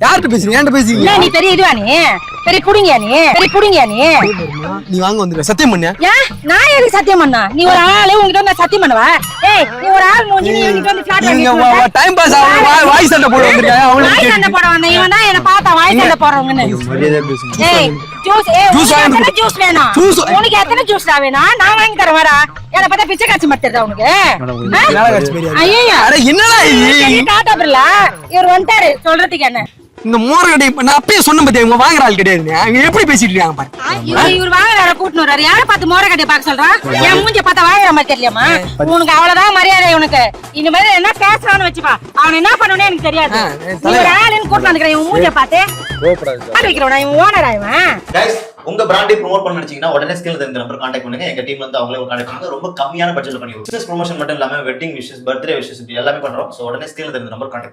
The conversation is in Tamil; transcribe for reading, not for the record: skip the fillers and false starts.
யார்கிட்ட பேசுறீங்க? என்கிட்ட பேசுறீங்க? நீ பெரிய இதுவா பெரிய புடிங்க நீ வாங்க வந்துரு. சத்தியம் பண்ணு. ஏன் நான் எதுக்கு சத்தியம் பண்ணா? நீ ஒரு ஆளு உன்கிட்ட வந்து சத்தியம் பண்ணுவா? ஏய் நீ ஒரு ஆள் மூஞ்சி நீ என்கிட்ட வந்து ஃபிளாட் நீங்க டைம் பாஸ் ஆகும் வாய் சண்டை போட வந்திருக்காங்க. வாய் சண்டை போட வந்த இவன் தான் என்ன பார்த்தா வாய் சண்டை போறவங்கன்னு. ஏய் ஜூஸ் வேணும். உனக்கு எத்தனை ஜூஸ் வேணும்? நான் வாங்கி தரேன் வாடா. என்ன பார்த்தா பிச்சை காட்சி மாட்டேறா உனக்கு? ஐயோ அட என்னடா இது? டாடா பிர்லா இவர் வந்துட்டாரு சொல்றதுக்கு என்ன? இந்த மோர கடை நான் அப்பயே சொன்ன பத்தியா இவங்க வாங்குற ஆள் கிடையாது. அவங்க எப்படி பேசிட்டு இருக்காங்க பாரு. இவர் வாங்குறாரு கூட்டினு வர்றாரு. யாரை பார்த்து மோர கடையை பார்க்க சொல்றான்? என் மூஞ்ச பார்த்தா வாங்குற மாதிரி தெரியலையாமா? உனக்கு அவ்வளவுதான் மரியாதை. உனக்கு இந்த மாதிரி என்ன பேசுறான்னு வச்சுப்பா. அவன் என்ன பண்ணுன்னு எனக்கு தெரியாது. இவர் ஆளுன்னு கூட்டினு வந்துக்கிறேன். இவன் மூஞ்ச பார்த்து வைக்கிறவனா? இவன் ஓனரா இவன்? உங்க பிராண்டை ப்ரோமோட் பண்ண நினைச்சீங்கன்னா உடனே ஸ்கில் தெரிஞ்ச நம்பர் கான்டாக்ட் பண்ணுங்க. எங்க டீம்ல இருந்து அவங்களே கான்டாக்ட் பண்ணுங்க. ரொம்ப கம்மியான பட்ஜெட்ல பண்ணி பிசினஸ் ப்ரொமோஷன் மட்டும் இல்லாம வெட்டிங் விஷஸ், பர்த்டே விஷஸ் எல்லாமே பண்றோம். சோ உடனே ஸ்கில் தெரிஞ்ச நம்பர் கான்டாக்ட்